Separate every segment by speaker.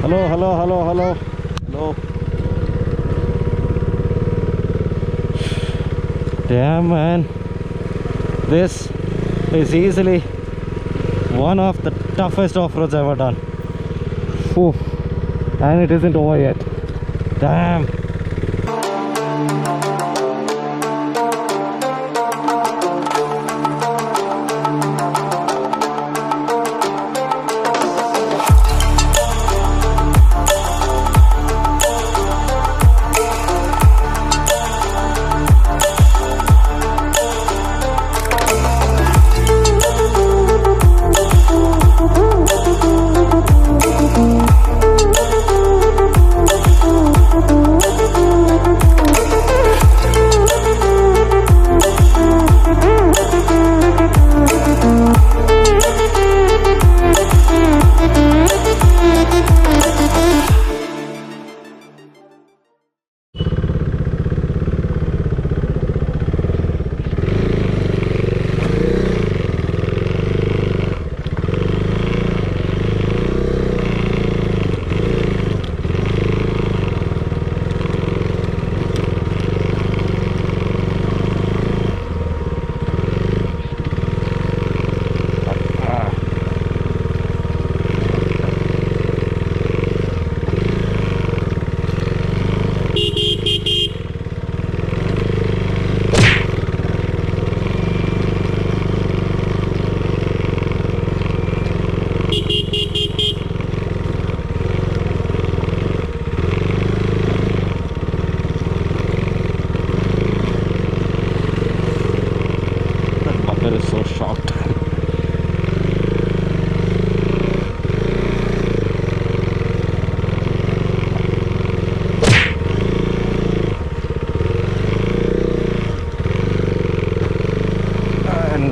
Speaker 1: Hello, hello, hello, hello. Hello. Damn, man. This is easily one of the toughest off-roads I've ever done. Oof. And it isn't over yet. Damn.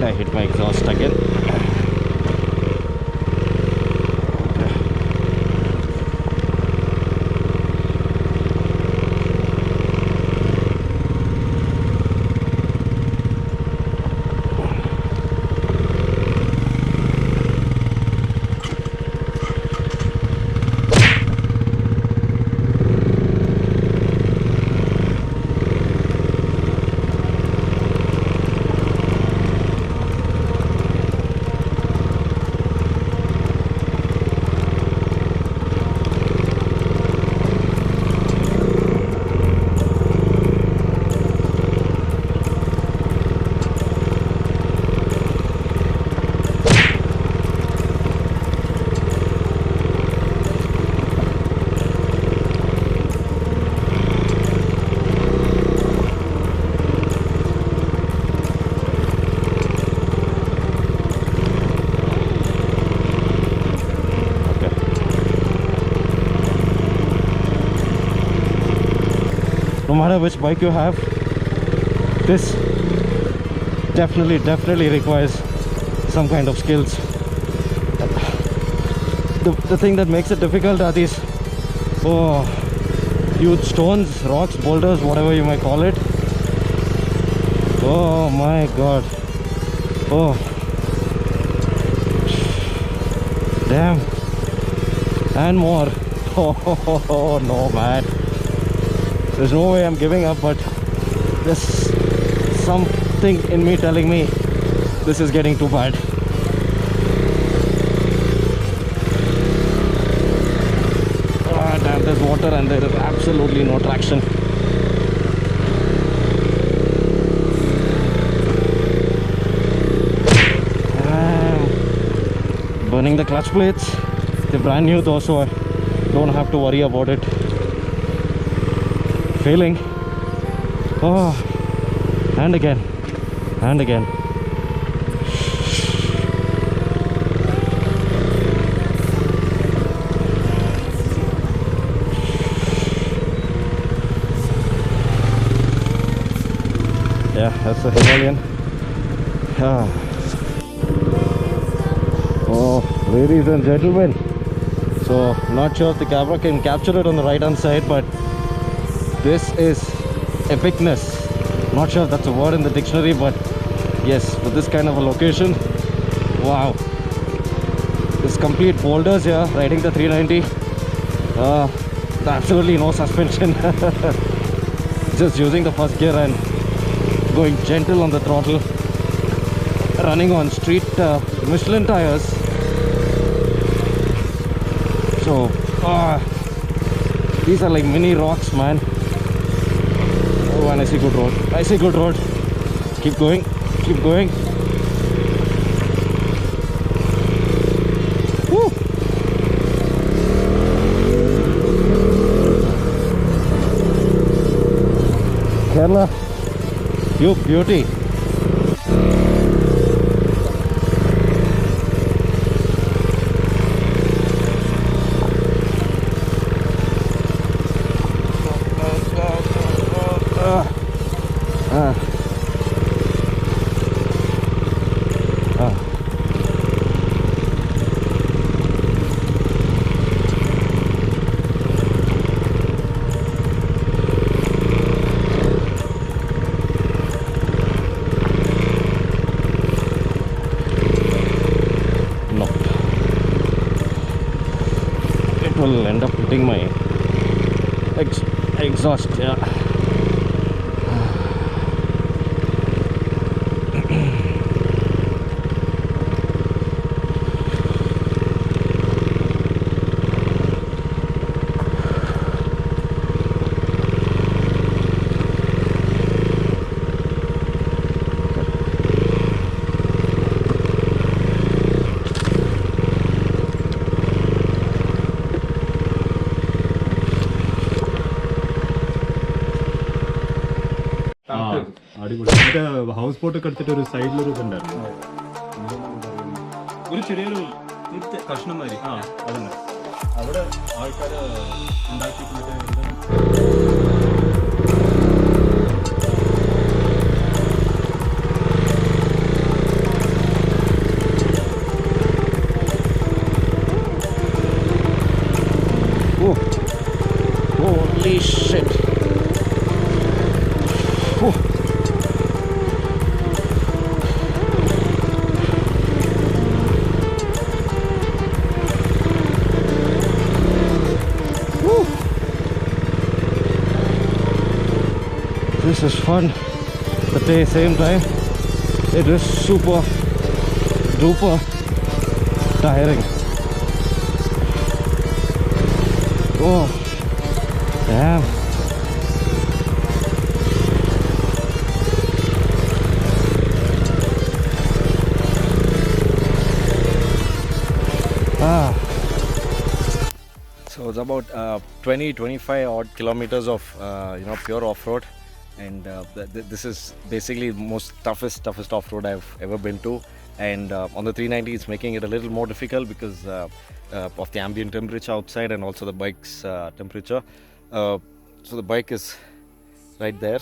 Speaker 1: I hit my exhaust again. No matter which bike you have, this definitely requires some kind of skills. The thing that makes it difficult are these huge stones, rocks, boulders, whatever you might call it. Oh my god. Oh damn. And more. Oh no, man. There's no way I'm giving up, but there's something in me telling me this is getting too bad. Ah, damn, there's water and there is absolutely no traction. Burning the clutch plates. They're brand new though, so I don't have to worry about it failing. Oh, and again and again. Yeah, that's the Himalayan. Oh, ladies and gentlemen, so not sure if the camera can capture it on the right hand side, but this is epicness. Not sure if that's a word in the dictionary, but yes, for this kind of a location, wow. There's complete boulders here, riding the 390. Absolutely no suspension. Just using the first gear and going gentle on the throttle, running on street Michelin tires. So these are like mini rocks, man. Oh, and I see good road. I see good road. Keep going, keep going. Woo. Kerala, you beauty. Will end up hitting my exhaust. Yeah.
Speaker 2: House ബോട്ടൊക്കെ എടുത്തിട്ട് ഒരു സൈഡിലൊരു ഇതുണ്ടായിരുന്നു, ഒരു ചെറിയൊരു കഷ്ണം മാതിരി. അതന്നെ അവിടെ ആൾക്കാർ ഉണ്ടാക്കിയിട്ട്
Speaker 1: Holy shit. This is fun. At the same time, it is super duper tiring. Oh, damn. So it's about 20-25 odd kilometers of pure off-road, and this is basically the most toughest off-road I've ever been to. And on the 390 it's making it a little more difficult because of the ambient temperature outside and also the bike's temperature. So the bike is right there.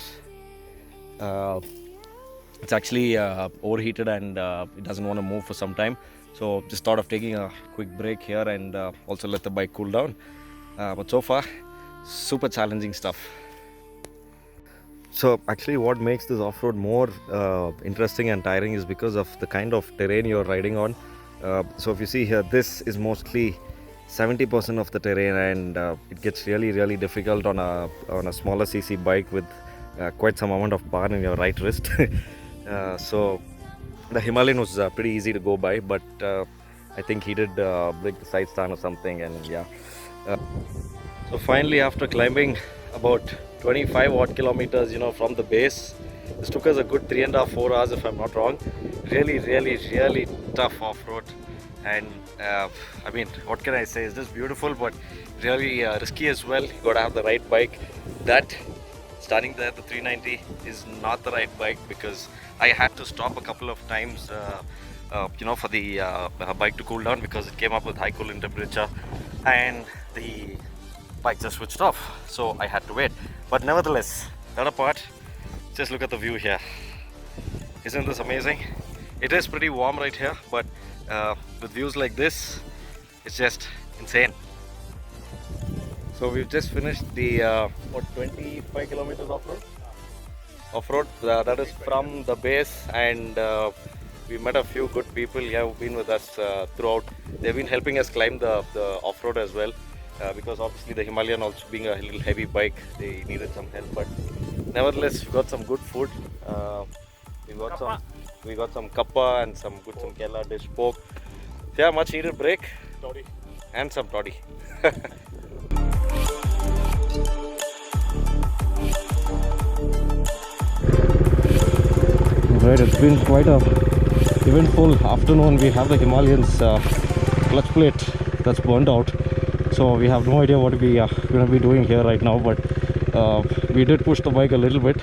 Speaker 1: It's actually overheated and it doesn't want to move for some time. So just thought of taking a quick break here and also let the bike cool down. But so far, super challenging stuff. So actually what makes this off-road more interesting and tiring is because of the kind of terrain you're riding on. So if you see here, this is mostly 70% of the terrain, and it gets really difficult on a smaller cc bike with quite some amount of bar in your right wrist. So the Himalayan was pretty easy to go by, but I think he did break the side stand or something, and yeah. So finally, after climbing about 25 odd kilometers, from the base, this took us a good 3.5-4 hours if I'm not wrong. Really tough off-road, and I mean, what can I say? It's just beautiful, but really risky as well. You got to have the right bike. That standing there, the 390 is not the right bike, because I had to stop a couple of times for the bike to cool down, because it came up with high cooling temperature and the bike just switched off, so I had to wait. But nevertheless, that apart, just look at the view here. Isn't this amazing? It is pretty warm right here, but with views like this, it's just insane. So we've just finished the 25 kilometers off-road. That is from the base, and we met a few good people here who've been with us throughout. They've been helping us climb the off-road as well. because obviously the Himalayan also being a little heavy bike, they needed some help. But nevertheless, we got some good food. We got some kappa and some Kerala dish pork. So yeah, much needed break. Toddy. And some toddy. Right, it's been quite a eventful afternoon. We have the Himalayans clutch plate that's burned out, so we have no idea what we are going to be doing here right now. But we did push the bike a little bit,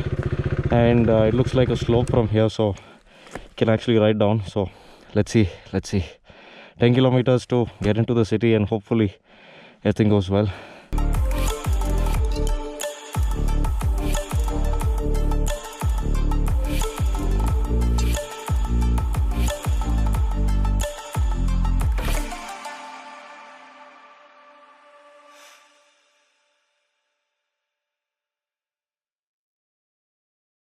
Speaker 1: and it looks like a slope from here, so can actually ride down. So let's see 10 kilometers to get into the city, and hopefully everything goes well.